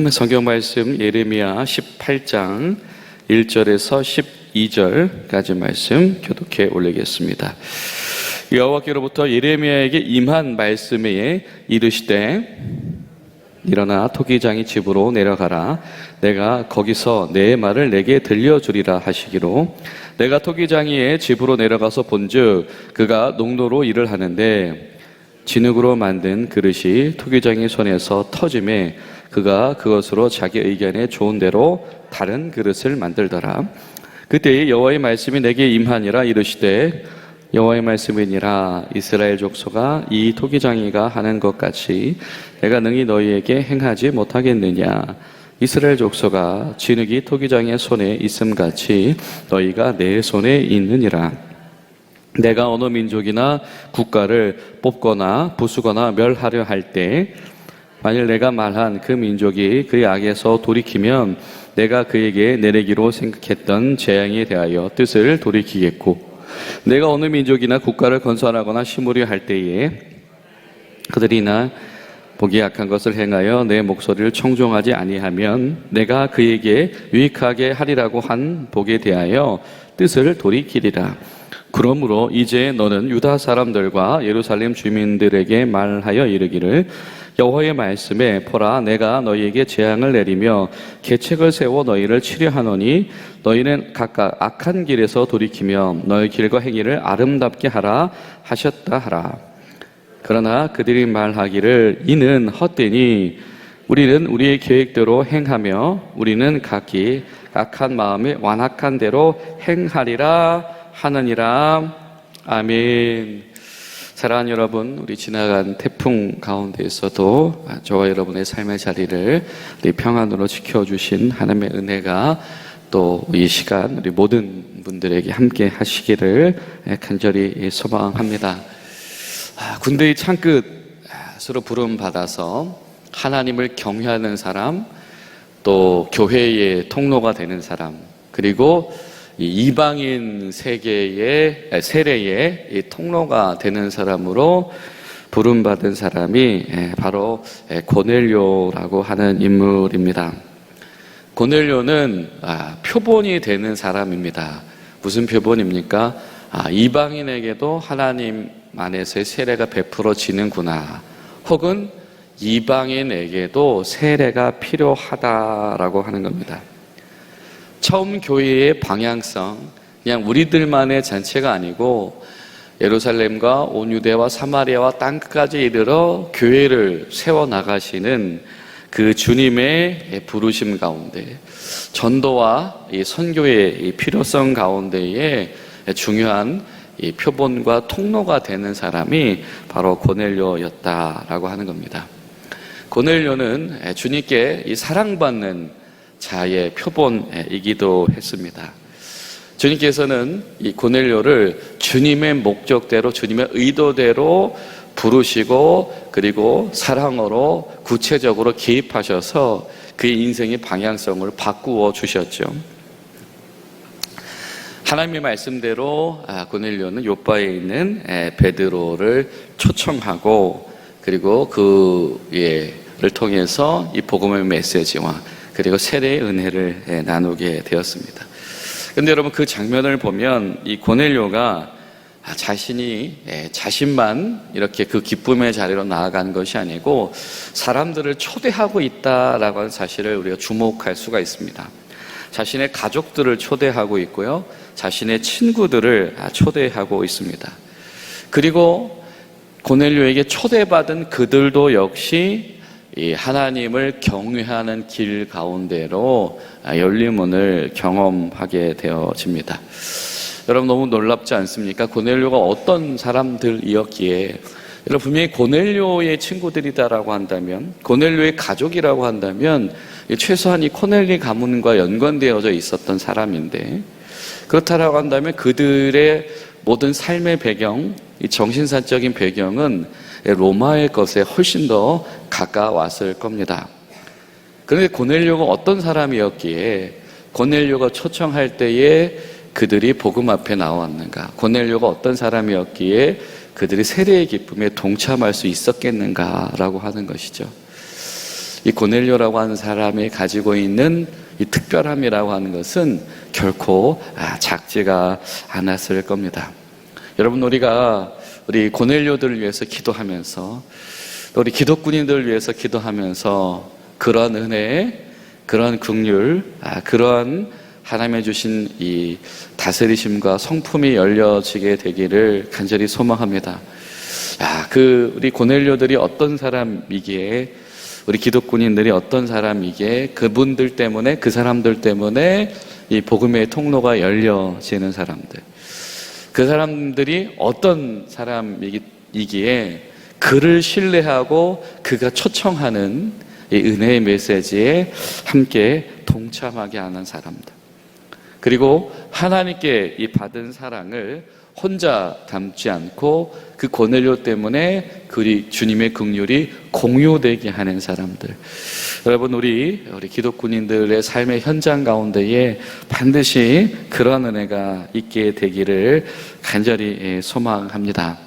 성경 말씀 예레미야 18장 1절에서 12절까지 말씀 교독해 올리겠습니다. 여호와께로부터 예레미야에게 임한 말씀에 이르시되 일어나 토기장이 집으로 내려가라. 내가 거기서 내 말을 내게 들려주리라 하시기로 내가 토기장이의 집으로 내려가서 본즉 그가 농로로 일을 하는데 진흙으로 만든 그릇이 토기장의 손에서 터짐에 그가 그것으로 자기 의견에 좋은 대로 다른 그릇을 만들더라. 그때에 여호와의 말씀이 내게 임하니라. 이르시되 여호와의 말씀이니라. 이스라엘 족속아 이 토기장이가 하는 것 같이 내가 능히 너희에게 행하지 못하겠느냐. 이스라엘 족속아 진흙이 토기장의 손에 있음같이 너희가 내 손에 있느니라. 내가 어느 민족이나 국가를 뽑거나 부수거나 멸하려 할 때 만일 내가 말한 그 민족이 그의 악에서 돌이키면 내가 그에게 내리기로 생각했던 재앙에 대하여 뜻을 돌이키겠고 내가 어느 민족이나 국가를 건설하거나 심으려 할 때에 그들이 나 보기 악한 것을 행하여 내 목소리를 청종하지 아니하면 내가 그에게 유익하게 하리라고 한 복에 대하여 뜻을 돌이키리라. 그러므로 이제 너는 유다 사람들과 예루살렘 주민들에게 말하여 이르기를 여호와의 말씀에 보라 내가 너희에게 재앙을 내리며 계책을 세워 너희를 치려하노니 너희는 각각 악한 길에서 돌이키며 너희 길과 행위를 아름답게 하라 하셨다 하라. 그러나 그들이 말하기를 이는 헛되니 우리는 우리의 계획대로 행하며 우리는 각기 악한 마음에 완악한 대로 행하리라 하느니라. 아멘. 사랑하는 여러분, 우리 지나간 태풍 가운데에서도 저와 여러분의 삶의 자리를 우리 평안으로 지켜주신 하나님의 은혜가 또 이 시간 우리 모든 분들에게 함께 하시기를 간절히 소망합니다. 군대의 창끝으로 부름받아서 하나님을 경외하는 사람, 또 교회의 통로가 되는 사람, 그리고 이방인 세계의 세례의 통로가 되는 사람으로 부름받은 사람이 바로 고넬료라고 하는 인물입니다. 고넬료는 표본이 되는 사람입니다. 무슨 표본입니까? 이방인에게도 하나님 안에서의 세례가 베풀어지는구나, 혹은 이방인에게도 세례가 필요하다라고 하는 겁니다. 처음 교회의 방향성, 그냥 우리들만의 잔치가 아니고 예루살렘과 온 유대와 사마리아와 땅끝까지 이르러 교회를 세워나가시는 그 주님의 부르심 가운데, 전도와 이 선교의 이 필요성 가운데에 중요한 이 표본과 통로가 되는 사람이 바로 고넬료였다라고 하는 겁니다. 고넬료는 주님께 이 사랑받는 자의 표본이기도 했습니다. 주님께서는 이 고넬료를 주님의 목적대로, 주님의 의도대로 부르시고 그리고 사랑으로 구체적으로 개입하셔서 그의 인생의 방향성을 바꾸어 주셨죠. 하나님의 말씀대로 고넬료는 요바에 있는 베드로를 초청하고 그리고 그를 통해서 이 복음의 메시지와 그리고 세례의 은혜를 나누게 되었습니다. 그런데 여러분, 그 장면을 보면 이 고넬료가 자신만 이렇게 그 기쁨의 자리로 나아가는 것이 아니고 사람들을 초대하고 있다라고 하는 사실을 우리가 주목할 수가 있습니다. 자신의 가족들을 초대하고 있고요, 자신의 친구들을 초대하고 있습니다. 그리고 고넬료에게 초대받은 그들도 역시 이 하나님을 경외하는 길 가운데로 열린 문을 경험하게 되어집니다. 여러분, 너무 놀랍지 않습니까? 고넬료가 어떤 사람들이었기에, 여러분 분명히 고넬료의 친구들이다라고 한다면, 고넬료의 가족이라고 한다면 최소한 이 코넬리 가문과 연관되어져 있었던 사람인데, 그렇다라고 한다면 그들의 모든 삶의 배경, 이 정신사적인 배경은 로마의 것에 훨씬 더 가까웠을 겁니다. 그런데 고넬료가 어떤 사람이었기에 고넬료가 초청할 때에 그들이 복음 앞에 나왔는가? 고넬료가 어떤 사람이었기에 그들이 세례의 기쁨에 동참할 수 있었겠는가라고 하는 것이죠. 이 고넬료라고 하는 사람이 가지고 있는 이 특별함이라고 하는 것은 결코 작지가 않았을 겁니다. 여러분, 우리 고넬료들을 위해서 기도하면서, 우리 기독군인들을 위해서 기도하면서 그런 은혜, 그런 긍휼, 그런 하나님의 주신 이 다스리심과 성품이 열려지게 되기를 간절히 소망합니다. 우리 고넬료들이 어떤 사람이기에, 우리 기독군인들이 어떤 사람이기에, 그분들 때문에, 그 사람들 때문에 이 복음의 통로가 열려지는 사람들, 그 사람들이 어떤 사람이기에 그를 신뢰하고 그가 초청하는 이 은혜의 메시지에 함께 동참하게 하는 사람들, 그리고 하나님께 이 받은 사랑을 혼자 담지 않고 그 고넬료 때문에 그 주님의 긍휼이 공유되게 하는 사람들. 여러분, 우리 기독군인들의 삶의 현장 가운데에 반드시 그런 은혜가 있게 되기를 간절히 소망합니다.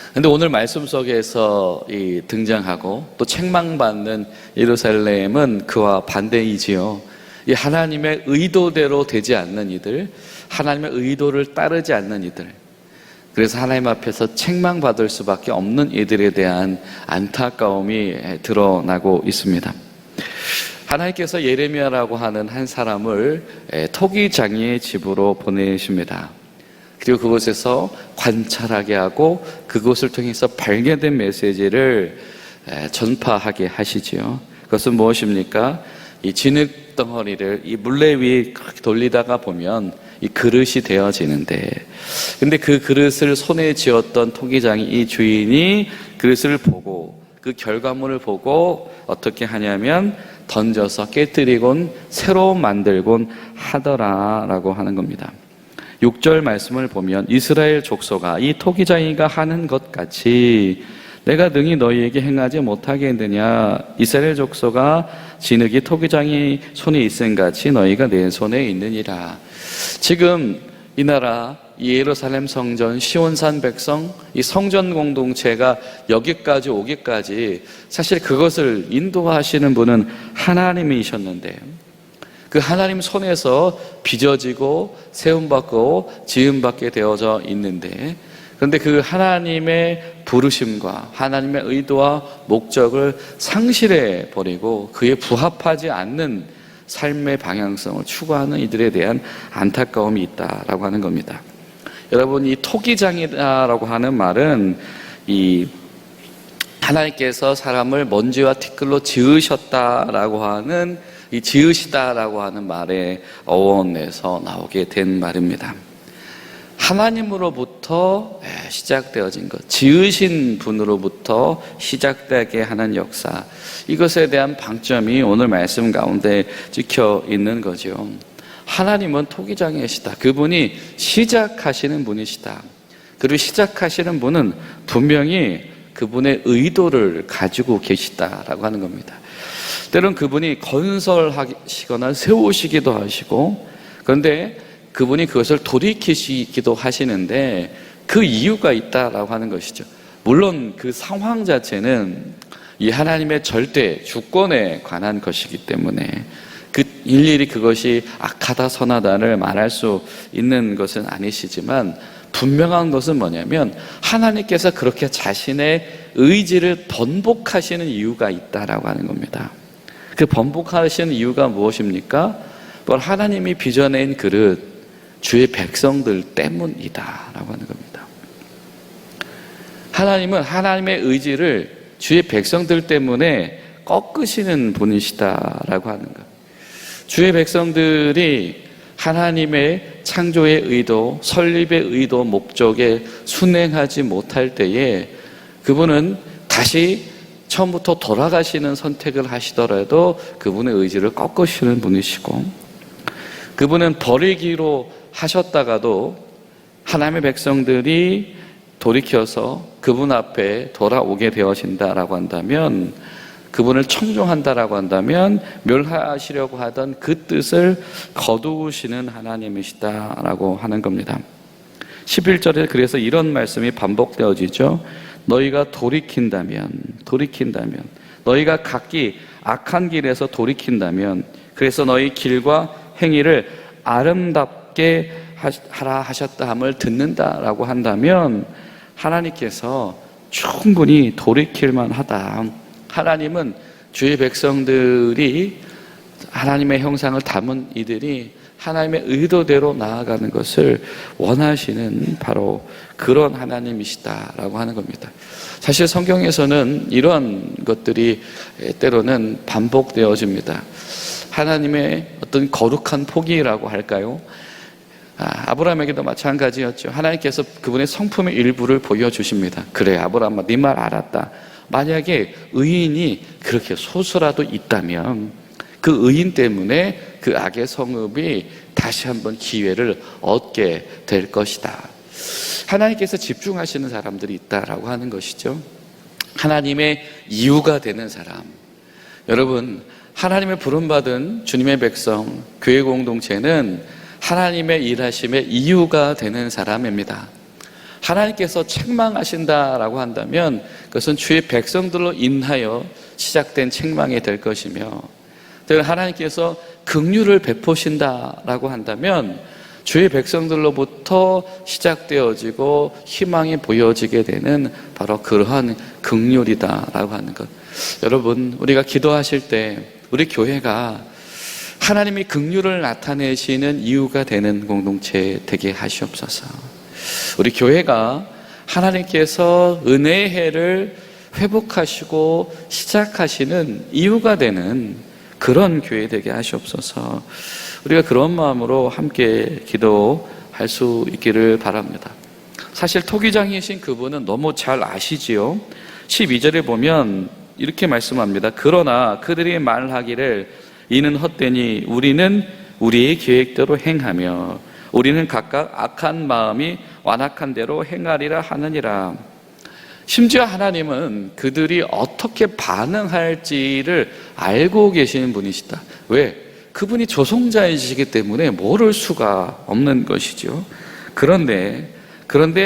그런데 오늘 말씀 속에서 등장하고 또 책망받는 예루살렘은 그와 반대이지요. 이 하나님의 의도대로 되지 않는 이들, 하나님의 의도를 따르지 않는 이들, 그래서 하나님 앞에서 책망받을 수밖에 없는 이들에 대한 안타까움이 드러나고 있습니다. 하나님께서 예레미야라고 하는 한 사람을 토기장이의 집으로 보내십니다. 그리고 그곳에서 관찰하게 하고 그곳을 통해서 발견된 메시지를 전파하게 하시지요. 그것은 무엇입니까? 이 진흙 덩어리를 이 물레 위에 돌리다가 보면 이 그릇이 되어지는데, 근데 그 그릇을 손에 쥐었던 토기장이, 이 주인이 그릇을 보고 그 결과물을 보고 어떻게 하냐면 던져서 깨뜨리곤 새로 만들곤 하더라라고 하는 겁니다. 6절 말씀을 보면 이스라엘 족속아, 이 토기장이가 하는 것 같이 내가 능히 너희에게 행하지 못하게 했느냐? 이스라엘 족속아, 진흙이 토기장이 손에 있은 같이 너희가 내 손에 있느니라. 지금 이 나라, 이 예루살렘 성전, 시온산 백성, 이 성전 공동체가 여기까지 오기까지 사실 그것을 인도하시는 분은 하나님이셨는데, 그 하나님 손에서 빚어지고 세움받고 지음받게 되어져 있는데, 그런데 그 하나님의 부르심과 하나님의 의도와 목적을 상실해 버리고 그에 부합하지 않는 삶의 방향성을 추구하는 이들에 대한 안타까움이 있다라고 하는 겁니다. 여러분, 이 토기장이라고 하는 말은 이 하나님께서 사람을 먼지와 티끌로 지으셨다라고 하는, 이 지으시다라고 하는 말의 어원에서 나오게 된 말입니다. 하나님으로부터 시작되어진 것, 지으신 분으로부터 시작되게 하는 역사, 이것에 대한 방점이 오늘 말씀 가운데 찍혀 있는 거죠. 하나님은 토기장이시다. 그분이 시작하시는 분이시다. 그리고 시작하시는 분은 분명히 그분의 의도를 가지고 계시다라고 하는 겁니다. 때론 그분이 건설하시거나 세우시기도 하시고, 그런데 그분이 그것을 돌이키시기도 하시는데 그 이유가 있다라고 하는 것이죠. 물론 그 상황 자체는 이 하나님의 절대 주권에 관한 것이기 때문에 일일이 그것이 악하다 선하다를 말할 수 있는 것은 아니시지만, 분명한 것은 뭐냐면 하나님께서 그렇게 자신의 의지를 번복하시는 이유가 있다라고 하는 겁니다. 그 번복하시는 이유가 무엇입니까? 그건 하나님이 빚어낸 그릇, 주의 백성들 때문이다라고 하는 겁니다. 하나님은 하나님의 의지를 주의 백성들 때문에 꺾으시는 분이시다라고 하는 것. 주의 백성들이 하나님의 창조의 의도, 설립의 의도, 목적에 순행하지 못할 때에 그분은 다시 처음부터 돌아가시는 선택을 하시더라도 그분의 의지를 꺾으시는 분이시고, 그분은 버리기로 하셨다가도 하나님의 백성들이 돌이켜서 그분 앞에 돌아오게 되어진다라고 한다면 그분을 청종한다라고 한다면 멸하시려고 하던 그 뜻을 거두시는 하나님이시다라고 하는 겁니다. 11절에 그래서 이런 말씀이 반복되어지죠. 너희가 돌이킨다면 너희가 각기 악한 길에서 돌이킨다면, 그래서 너희 길과 행위를 아름답게 하라 하셨다 함을 듣는다라고 한다면 하나님께서 충분히 돌이킬만 하다. 하나님은 주의 백성들이 하나님의 형상을 담은 이들이 하나님의 의도대로 나아가는 것을 원하시는 바로 그런 하나님이시다라고 하는 겁니다. 사실 성경에서는 이런 것들이 때로는 반복되어집니다. 하나님의 어떤 거룩한 포기라고 할까요? 아브라함에게도 마찬가지였죠. 하나님께서 그분의 성품의 일부를 보여주십니다. 그래, 아브라함아, 네 말 알았다. 만약에 의인이 그렇게 소수라도 있다면 그 의인 때문에 그 악의 성읍이 다시 한번 기회를 얻게 될 것이다. 하나님께서 집중하시는 사람들이 있다라고 하는 것이죠. 하나님의 이유가 되는 사람. 여러분, 하나님의 부름받은 주님의 백성, 교회 공동체는 하나님의 일하심의 이유가 되는 사람입니다. 하나님께서 책망하신다라고 한다면 그것은 주의 백성들로 인하여 시작된 책망이 될 것이며, 하나님께서 긍휼을 베푸신다라고 한다면 주의 백성들로부터 시작되어지고 희망이 보여지게 되는 바로 그러한 긍휼이다라고 하는 것. 여러분, 우리가 기도하실 때 우리 교회가 하나님이 긍휼을 나타내시는 이유가 되는 공동체 되게 하시옵소서. 우리 교회가 하나님께서 은혜의 해를 회복하시고 시작하시는 이유가 되는 그런 교회 되게 하시옵소서. 우리가 그런 마음으로 함께 기도할 수 있기를 바랍니다. 사실 토기장이신 그분은 너무 잘 아시지요. 12절에 보면 이렇게 말씀합니다. 그러나 그들이 말하기를 이는 헛되니 우리는 우리의 계획대로 행하며 우리는 각각 악한 마음이 완악한 대로 행하리라 하느니라. 심지어 하나님은 그들이 어떻게 반응할지를 알고 계시는 분이시다. 왜? 그분이 조성자이시기 때문에 모를 수가 없는 것이죠. 그런데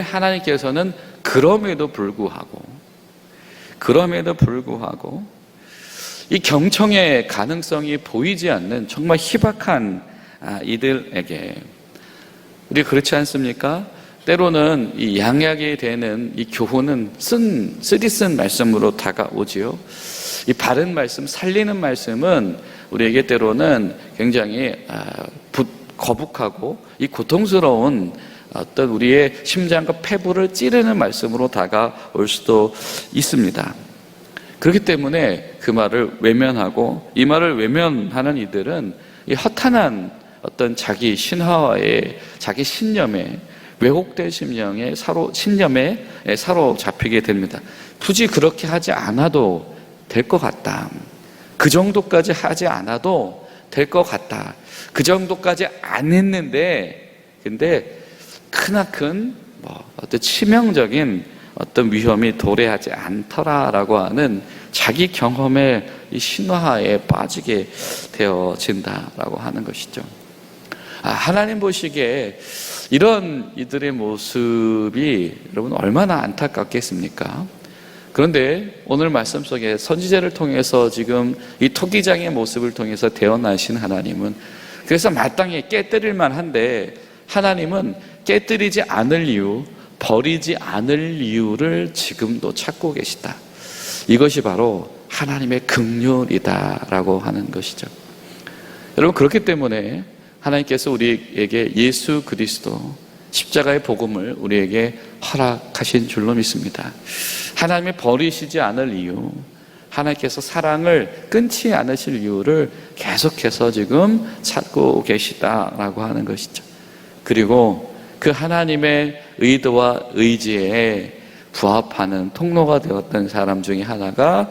하나님께서는 그럼에도 불구하고 이 경청의 가능성이 보이지 않는 정말 희박한 이들에게, 우리 그렇지 않습니까? 때로는 이 양약이 되는 이 교훈은 쓰디쓴 말씀으로 다가오지요. 이 바른 말씀, 살리는 말씀은 우리에게 때로는 굉장히 거북하고 이 고통스러운 어떤 우리의 심장과 폐부를 찌르는 말씀으로 다가올 수도 있습니다. 그렇기 때문에 그 말을 외면하고, 이 말을 외면하는 이들은 이 허탄한 어떤 자기 신화에, 자기 신념에, 왜곡된 신념에 사로잡히게 됩니다. 굳이 그렇게 하지 않아도 될 것 같다. 그 정도까지 하지 않아도 될 것 같다. 그 정도까지 안 했는데, 근데 크나큰 어떤 치명적인 어떤 위험이 도래하지 않더라라고 하는 자기 경험의 이 신화에 빠지게 되어진다라고 하는 것이죠. 하나님 보시기에 이런 이들의 모습이 여러분 얼마나 안타깝겠습니까? 그런데 오늘 말씀 속에 선지자를 통해서 지금 이 토기장의 모습을 통해서 태어나신 하나님은, 그래서 마땅히 깨뜨릴만 한데 하나님은 깨뜨리지 않을 이유, 버리지 않을 이유를 지금도 찾고 계시다. 이것이 바로 하나님의 긍휼이다라고 하는 것이죠. 여러분, 그렇기 때문에 하나님께서 우리에게 예수 그리스도 십자가의 복음을 우리에게 허락하신 줄로 믿습니다. 하나님이 버리시지 않을 이유, 하나님께서 사랑을 끊지 않으실 이유를 계속해서 지금 찾고 계시다라고 하는 것이죠. 그리고 그 하나님의 의도와 의지에 부합하는 통로가 되었던 사람 중에 하나가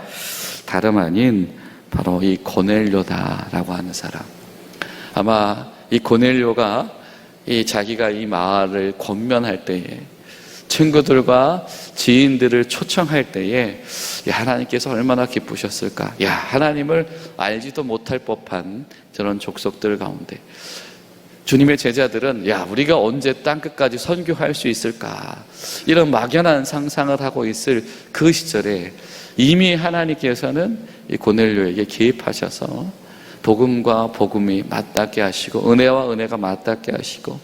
다름 아닌 바로 이 고넬료다라고 하는 사람. 아마 이 고넬료가 자기가 이 마을을 권면할 때에 친구들과 지인들을 초청할 때에 하나님께서 얼마나 기쁘셨을까. 하나님을 알지도 못할 법한 저런 족속들 가운데 주님의 제자들은 우리가 언제 땅끝까지 선교할 수 있을까, 이런 막연한 상상을 하고 있을 그 시절에 이미 하나님께서는 이 고넬료에게 개입하셔서 복음과 복음이 맞닿게 하시고 은혜와 은혜가 맞닿게 하시고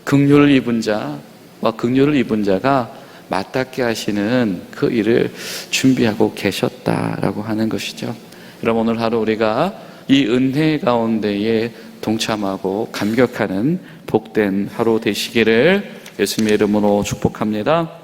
긍휼을 입은 자와 긍휼을 입은 자가 맞닿게 하시는 그 일을 준비하고 계셨다라고 하는 것이죠. 여러분, 오늘 하루 우리가 이 은혜 가운데에 동참하고 감격하는 복된 하루 되시기를 예수님의 이름으로 축복합니다.